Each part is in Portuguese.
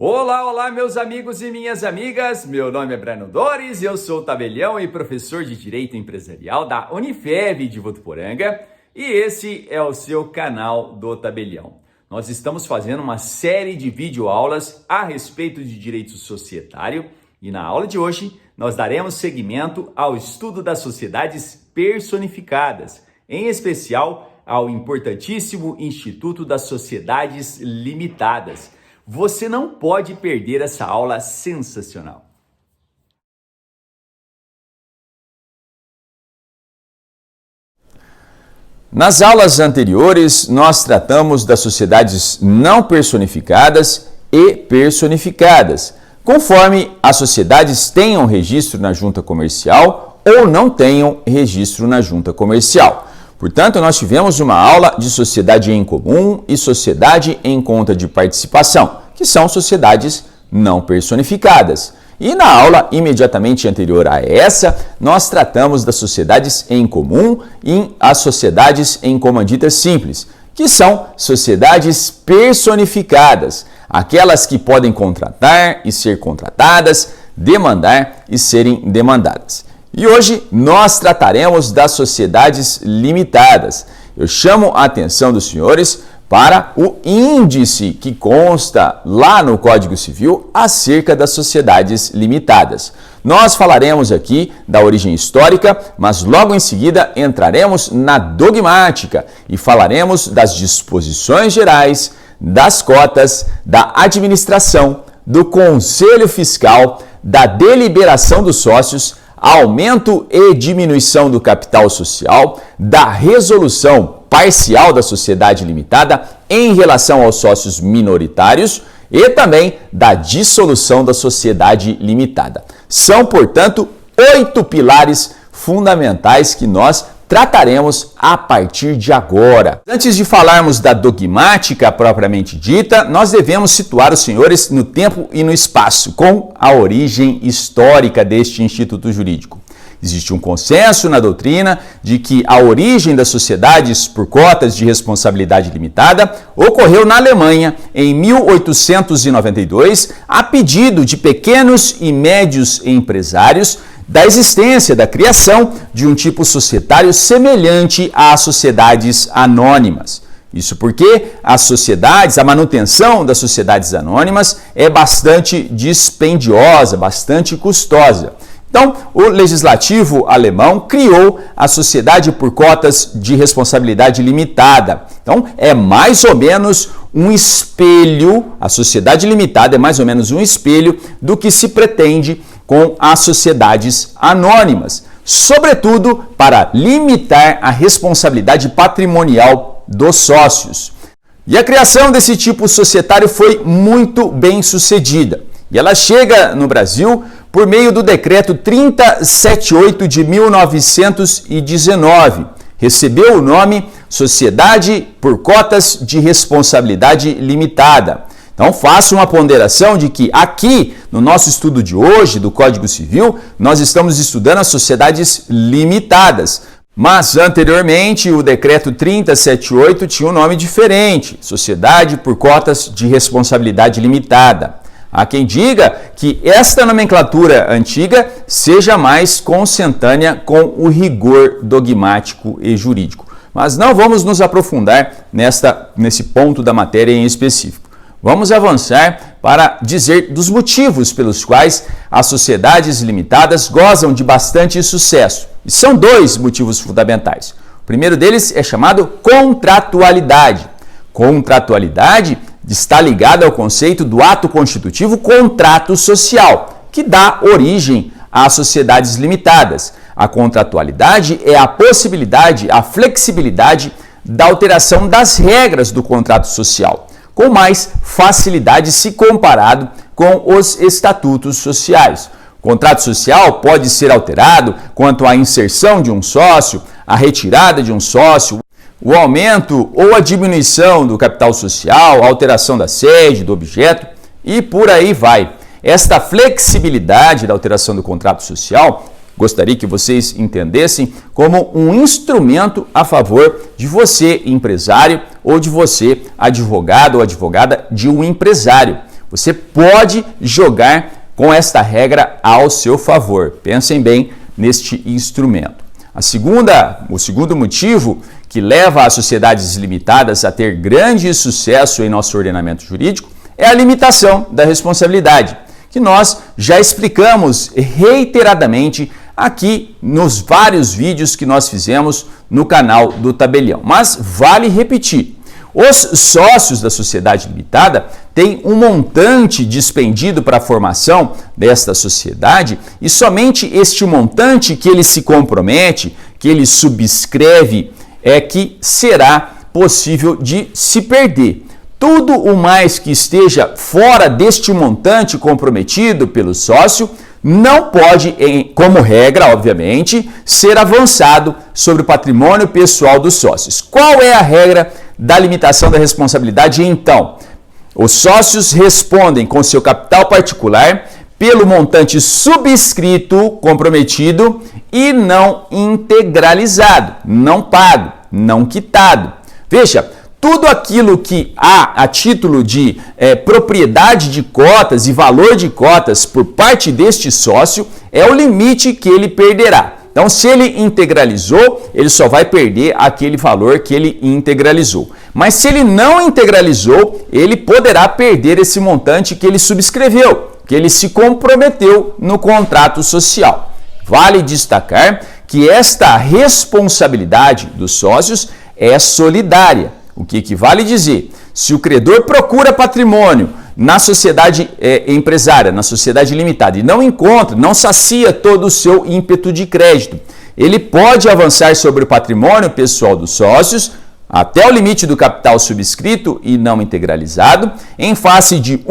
Olá, olá, meus amigos e minhas amigas. Meu nome é Breno Dores e eu sou tabelião e professor de Direito Empresarial da Unifev de Votuporanga. E esse é o seu canal do Tabelião. Nós estamos fazendo uma série de videoaulas a respeito de direito societário e na aula de hoje nós daremos seguimento ao estudo das sociedades personificadas, em especial ao importantíssimo Instituto das Sociedades Limitadas. Você não pode perder essa aula sensacional. Nas aulas anteriores, nós tratamos das sociedades não personificadas e personificadas, conforme as sociedades tenham registro na junta comercial ou não tenham registro na junta comercial. Portanto, nós tivemos uma aula de sociedade em comum e sociedade em conta de participação, que são sociedades não personificadas. E na aula imediatamente anterior a essa, nós tratamos das sociedades em comum e as sociedades em comandita simples, que são sociedades personificadas, aquelas que podem contratar e ser contratadas, demandar e serem demandadas. E hoje nós trataremos das sociedades limitadas. Eu chamo a atenção dos senhores para o índice que consta lá no Código Civil acerca das sociedades limitadas. Nós falaremos aqui da origem histórica, mas logo em seguida entraremos na dogmática e falaremos das disposições gerais, das cotas, da administração, do conselho fiscal, da deliberação dos sócios, aumento e diminuição do capital social, da resolução parcial da sociedade limitada em relação aos sócios minoritários e também da dissolução da sociedade limitada. São, portanto, 8 pilares fundamentais que nós trataremos a partir de agora. Antes de falarmos da dogmática propriamente dita, nós devemos situar os senhores no tempo e no espaço, com a origem histórica deste instituto jurídico. Existe um consenso na doutrina de que a origem das sociedades por cotas de responsabilidade limitada ocorreu na Alemanha em 1892, a pedido de pequenos e médios empresários, da existência, da criação de um tipo societário semelhante às sociedades anônimas. Isso porque as sociedades, a manutenção das sociedades anônimas é bastante dispendiosa, bastante custosa. Então, o legislativo alemão criou a sociedade por cotas de responsabilidade limitada. Então, é mais ou menos um espelho, a sociedade limitada é mais ou menos um espelho do que se pretende com as sociedades anônimas, sobretudo para limitar a responsabilidade patrimonial dos sócios. E a criação desse tipo societário foi muito bem sucedida. E ela chega no Brasil por meio do decreto 3078 de 1919. Recebeu o nome Sociedade por Cotas de Responsabilidade Limitada. Então, faço uma ponderação de que aqui, no nosso estudo de hoje, do Código Civil, nós estamos estudando as sociedades limitadas. Mas, anteriormente, o decreto 3078 tinha um nome diferente, Sociedade por Cotas de Responsabilidade Limitada. Há quem diga que esta nomenclatura antiga seja mais consentânea com o rigor dogmático e jurídico. Mas não vamos nos aprofundar nesse ponto da matéria em específico. Vamos avançar para dizer dos motivos pelos quais as sociedades limitadas gozam de bastante sucesso. E são 2 motivos fundamentais. O primeiro deles é chamado contratualidade. Contratualidade está ligada ao conceito do ato constitutivo contrato social, que dá origem às sociedades limitadas. A contratualidade é a possibilidade, a flexibilidade da alteração das regras do contrato social, com mais facilidade se comparado com os estatutos sociais. O contrato social pode ser alterado quanto à inserção de um sócio, a retirada de um sócio, o aumento ou a diminuição do capital social, a alteração da sede, do objeto e por aí vai. Esta flexibilidade da alteração do contrato social, gostaria que vocês entendessem como um instrumento a favor de você, empresário, ou de você, advogado ou advogada de um empresário. Você pode jogar com esta regra ao seu favor. Pensem bem neste instrumento. O segundo motivo que leva as sociedades limitadas a ter grande sucesso em nosso ordenamento jurídico é a limitação da responsabilidade, que nós já explicamos reiteradamente aqui nos vários vídeos que nós fizemos no canal do Tabelião. Mas vale repetir, os sócios da sociedade limitada têm um montante dispendido para a formação desta sociedade e somente este montante que ele se compromete, que ele subscreve, é que será possível de se perder. Tudo o mais que esteja fora deste montante comprometido pelo sócio não pode, como regra, obviamente, ser avançado sobre o patrimônio pessoal dos sócios. Qual é a regra da limitação da responsabilidade, então? Os sócios respondem com seu capital particular pelo montante subscrito, comprometido e não integralizado, não pago, não quitado. Veja, tudo aquilo que há a título de propriedade de cotas e valor de cotas por parte deste sócio é o limite que ele perderá. Então, se ele integralizou, ele só vai perder aquele valor que ele integralizou. Mas se ele não integralizou, ele poderá perder esse montante que ele subscreveu, que ele se comprometeu no contrato social. Vale destacar que esta responsabilidade dos sócios é solidária. O que equivale dizer, se o credor procura patrimônio na sociedade empresária, na sociedade limitada, e não encontra, não sacia todo o seu ímpeto de crédito, ele pode avançar sobre o patrimônio pessoal dos sócios até o limite do capital subscrito e não integralizado, em face de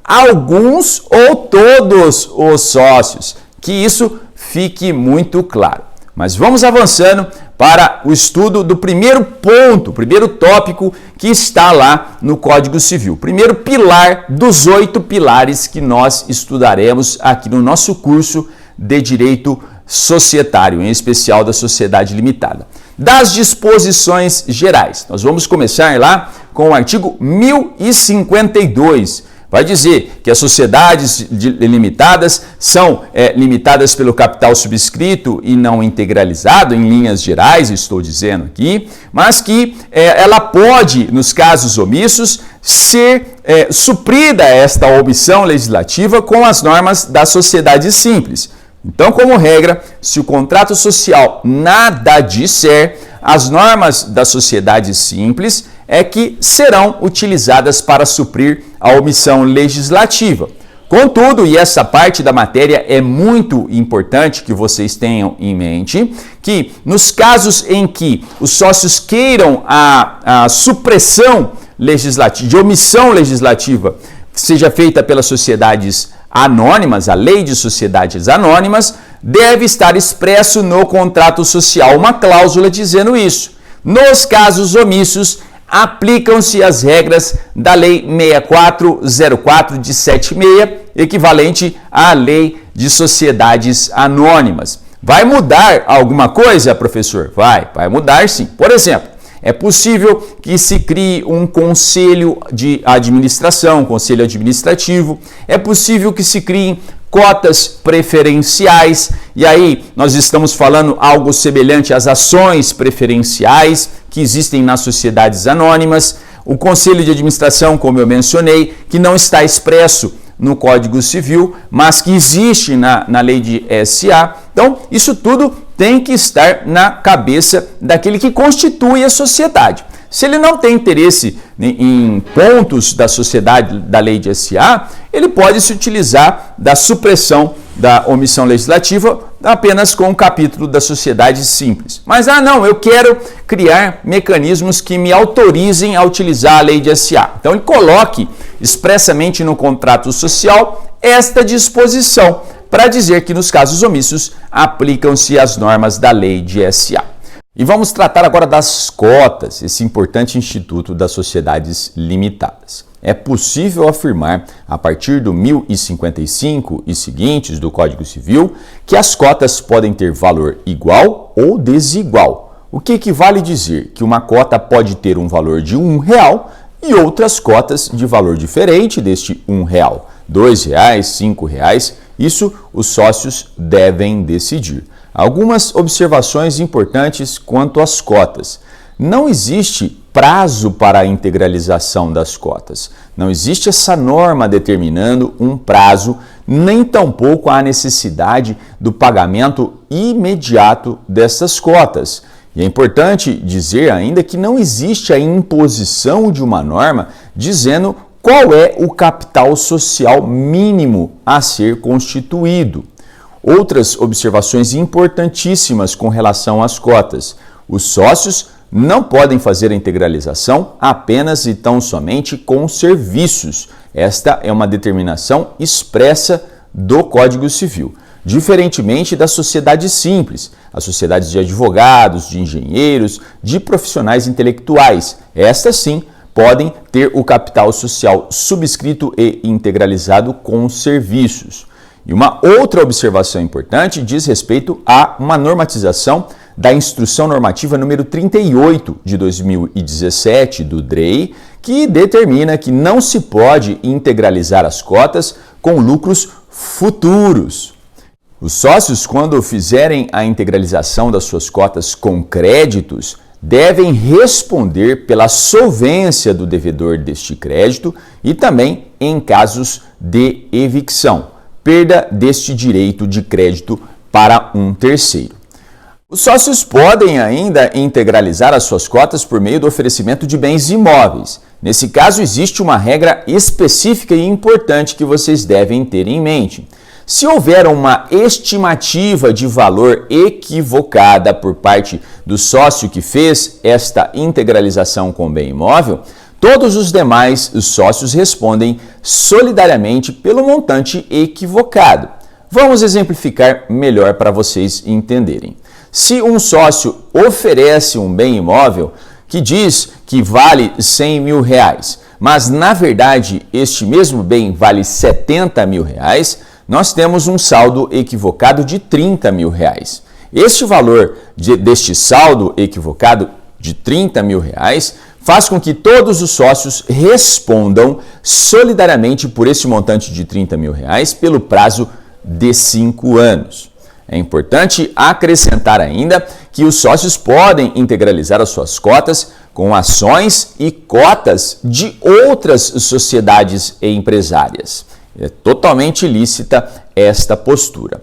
alguns ou todos os sócios. Que isso fique muito claro. Mas vamos avançando para o estudo do primeiro ponto, primeiro tópico que está lá no Código Civil. Primeiro pilar dos 8 pilares que nós estudaremos aqui no nosso curso de Direito Societário, em especial da Sociedade Limitada. Das disposições gerais. Nós vamos começar lá com o artigo 1052. Vai dizer que as sociedades limitadas são limitadas pelo capital subscrito e não integralizado, em linhas gerais, estou dizendo aqui, mas que ela pode, nos casos omissos, ser suprida esta omissão legislativa com as normas da sociedade simples. Então, como regra, se o contrato social nada disser, as normas da sociedade simples é que serão utilizadas para suprir a omissão legislativa. Contudo, e essa parte da matéria é muito importante que vocês tenham em mente, que nos casos em que os sócios queiram a supressão legislativa, de omissão legislativa, seja feita pelas sociedades anônimas, a lei de sociedades anônimas, deve estar expresso no contrato social uma cláusula dizendo isso. Nos casos omissos, aplicam-se as regras da Lei 6404 de 76, equivalente à Lei de Sociedades Anônimas. Vai mudar alguma coisa, professor? Vai mudar sim. Por exemplo, é possível que se crie um conselho de administração, um conselho administrativo, é possível que se criem cotas preferenciais, e aí nós estamos falando algo semelhante às ações preferenciais que existem nas sociedades anônimas, o conselho de administração, como eu mencionei, que não está expresso no Código Civil, mas que existe na lei de SA. Então, isso tudo tem que estar na cabeça daquele que constitui a sociedade. Se ele não tem interesse em pontos da sociedade da lei de SA, ele pode se utilizar da supressão da omissão legislativa apenas com o capítulo da sociedade simples. Mas, não, eu quero criar mecanismos que me autorizem a utilizar a lei de SA. Então, ele coloque expressamente no contrato social esta disposição para dizer que nos casos omissos aplicam-se as normas da lei de SA. E vamos tratar agora das cotas, esse importante instituto das sociedades limitadas. É possível afirmar, a partir do 1055 e seguintes do Código Civil, que as cotas podem ter valor igual ou desigual. O que equivale dizer que uma cota pode ter um valor de R$1, e outras cotas de valor diferente deste R$1, R$2, R$5. Isso os sócios devem decidir. Algumas observações importantes quanto às cotas. Não existe prazo para a integralização das cotas. Não existe essa norma determinando um prazo, nem tampouco há necessidade do pagamento imediato dessas cotas. E é importante dizer ainda que não existe a imposição de uma norma dizendo qual é o capital social mínimo a ser constituído. Outras observações importantíssimas com relação às cotas. Os sócios não podem fazer a integralização apenas e tão somente com serviços. Esta é uma determinação expressa do Código Civil. Diferentemente das sociedades simples, as sociedades de advogados, de engenheiros, de profissionais intelectuais. Estas sim podem ter o capital social subscrito e integralizado com serviços. E uma outra observação importante diz respeito a uma normatização da Instrução Normativa número 38 de 2017 do DREI, que determina que não se pode integralizar as cotas com lucros futuros. Os sócios, quando fizerem a integralização das suas cotas com créditos, devem responder pela solvência do devedor deste crédito e também em casos de evicção, perda deste direito de crédito para um terceiro. Os sócios podem ainda integralizar as suas cotas por meio do oferecimento de bens imóveis. Nesse caso, existe uma regra específica e importante que vocês devem ter em mente. Se houver uma estimativa de valor equivocada por parte do sócio que fez esta integralização com bem imóvel, todos os demais sócios respondem solidariamente pelo montante equivocado. Vamos exemplificar melhor para vocês entenderem. Se um sócio oferece um bem imóvel que diz que vale R$100 mil, mas na verdade este mesmo bem vale R$70 mil, nós temos um saldo equivocado de R$30 mil. Este valor deste saldo equivocado de R$30 mil faz com que todos os sócios respondam solidariamente por esse montante de R$30 mil pelo prazo de 5 anos. É importante acrescentar ainda que os sócios podem integralizar as suas cotas com ações e cotas de outras sociedades empresárias. É totalmente lícita esta postura.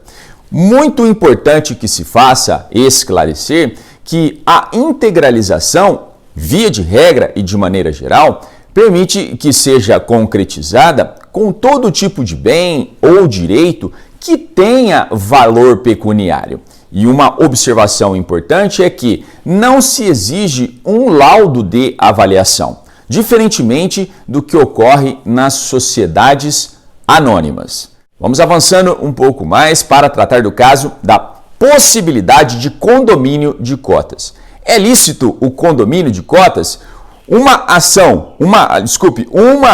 Muito importante que se faça esclarecer que a integralização, via de regra e de maneira geral, permite que seja concretizada com todo tipo de bem ou direito que tenha valor pecuniário. E uma observação importante é que não se exige um laudo de avaliação, diferentemente do que ocorre nas sociedades anônimas. Vamos avançando um pouco mais para tratar do caso da possibilidade de condomínio de cotas. É lícito o condomínio de cotas? Uma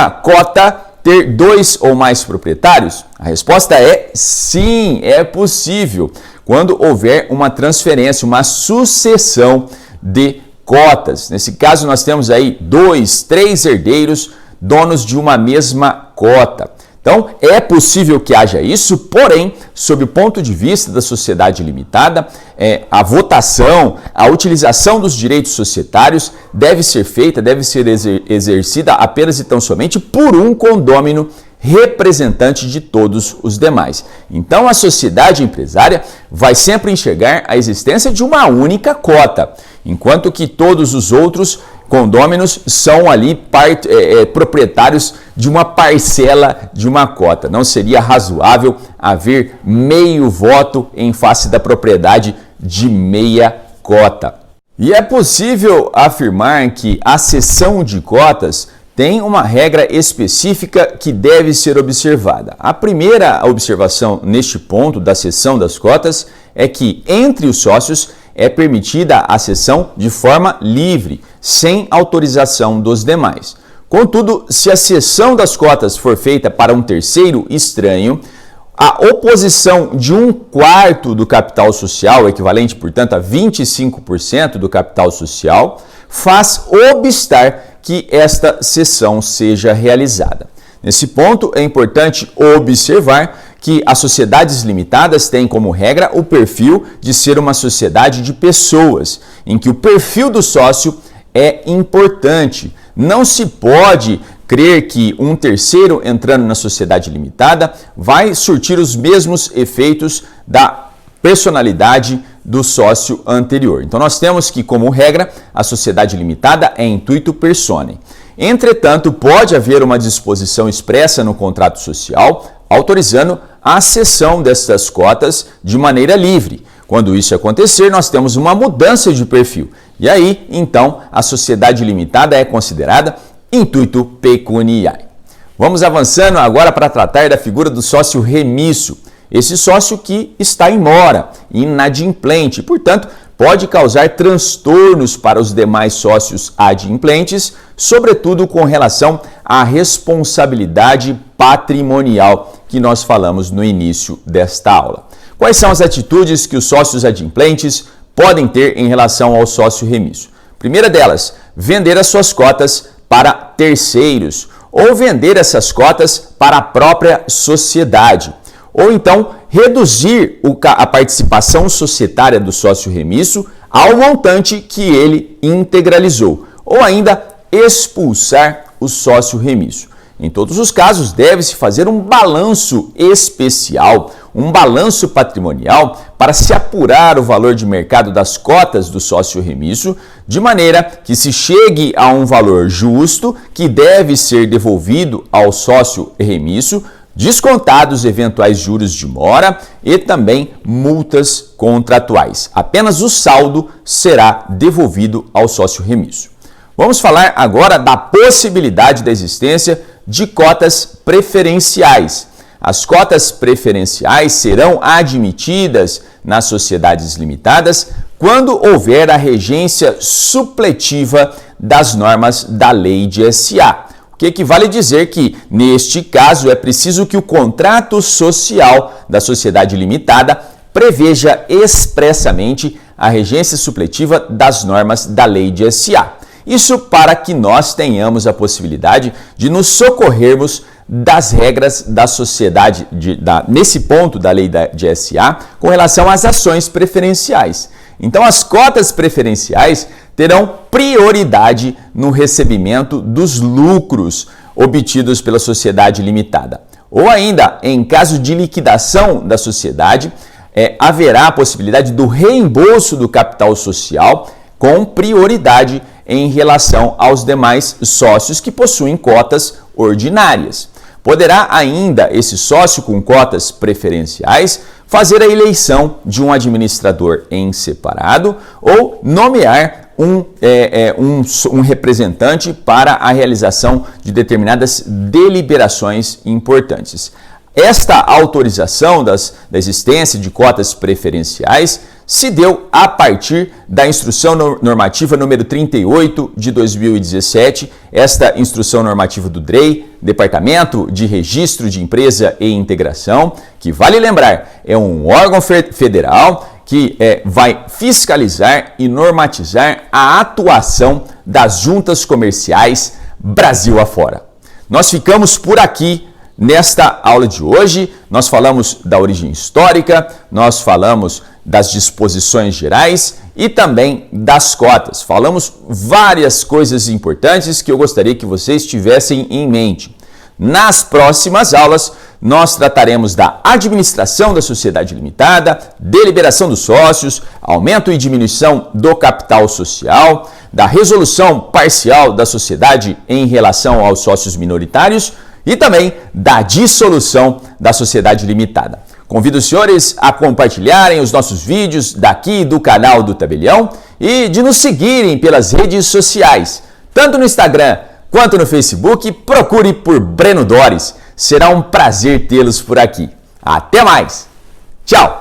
cota ter 2 ou mais proprietários? A resposta é sim, é possível, quando houver uma transferência, uma sucessão de cotas. Nesse caso, nós temos aí 2, 3 herdeiros, donos de uma mesma cota. Então, é possível que haja isso, porém, sob o ponto de vista da sociedade limitada, a votação, a utilização dos direitos societários deve ser exercida apenas e tão somente por um condômino representante de todos os demais. Então, a sociedade empresária vai sempre enxergar a existência de uma única cota, enquanto que todos os outros condôminos são ali proprietários de uma parcela de uma cota. Não seria razoável haver meio voto em face da propriedade de meia cota. E é possível afirmar que a cessão de cotas tem uma regra específica que deve ser observada. A primeira observação neste ponto da cessão das cotas é que entre os sócios é permitida a cessão de forma livre, sem autorização dos demais. Contudo, se a cessão das cotas for feita para um terceiro estranho, a oposição de 1/4 do capital social, equivalente, portanto, a 25% do capital social, faz obstar que esta cessão seja realizada. Nesse ponto, é importante observar que as sociedades limitadas têm como regra o perfil de ser uma sociedade de pessoas, em que o perfil do sócio é importante. Não se pode crer que um terceiro entrando na sociedade limitada vai surtir os mesmos efeitos da personalidade do sócio anterior. Então nós temos que, como regra, a sociedade limitada é intuito personae. Entretanto, pode haver uma disposição expressa no contrato social autorizando a cessão destas cotas de maneira livre. Quando isso acontecer, nós temos uma mudança de perfil. E aí, então, a sociedade limitada é considerada intuito pecuniae. Vamos avançando agora para tratar da figura do sócio remisso. Esse sócio que está em mora, inadimplente, portanto, pode causar transtornos para os demais sócios adimplentes, sobretudo com relação à responsabilidade patrimonial que nós falamos no início desta aula. Quais são as atitudes que os sócios adimplentes podem ter em relação ao sócio remisso? Primeira delas, vender as suas cotas para terceiros ou vender essas cotas para a própria sociedade. Ou então reduzir a participação societária do sócio remisso ao montante que ele integralizou, ou ainda expulsar o sócio remisso. Em todos os casos, deve-se fazer um balanço especial, um balanço patrimonial para se apurar o valor de mercado das cotas do sócio remisso, de maneira que se chegue a um valor justo que deve ser devolvido ao sócio remisso, descontados eventuais juros de mora e também multas contratuais. Apenas o saldo será devolvido ao sócio remisso. Vamos falar agora da possibilidade da existência de cotas preferenciais. As cotas preferenciais serão admitidas nas sociedades limitadas quando houver a regência supletiva das normas da lei de SA. O que equivale a dizer que, neste caso, é preciso que o contrato social da sociedade limitada preveja expressamente a regência supletiva das normas da lei de SA. Isso para que nós tenhamos a possibilidade de nos socorrermos das regras da sociedade, nesse ponto da lei de SA, com relação às ações preferenciais. Então, as cotas preferenciais terão prioridade no recebimento dos lucros obtidos pela sociedade limitada. Ou ainda, em caso de liquidação da sociedade, haverá a possibilidade do reembolso do capital social com prioridade em relação aos demais sócios que possuem cotas ordinárias. Poderá ainda esse sócio com cotas preferenciais fazer a eleição de um administrador em separado ou nomear um representante para a realização de determinadas deliberações importantes. Esta autorização da existência de cotas preferenciais se deu a partir da Instrução Normativa número 38 de 2017, esta Instrução Normativa do DREI, Departamento de Registro de Empresa e Integração, que, vale lembrar, é um órgão federal que vai fiscalizar e normatizar a atuação das juntas comerciais Brasil afora. Nós ficamos por aqui. Nesta aula de hoje, nós falamos da origem histórica, nós falamos das disposições gerais e também das cotas. Falamos várias coisas importantes que eu gostaria que vocês tivessem em mente. Nas próximas aulas, nós trataremos da administração da sociedade limitada, deliberação dos sócios, aumento e diminuição do capital social, da resolução parcial da sociedade em relação aos sócios minoritários, e também da dissolução da sociedade limitada. Convido os senhores a compartilharem os nossos vídeos daqui do canal do Tabelião e de nos seguirem pelas redes sociais, tanto no Instagram quanto no Facebook. Procure por Breno Dores. Será um prazer tê-los por aqui. Até mais! Tchau!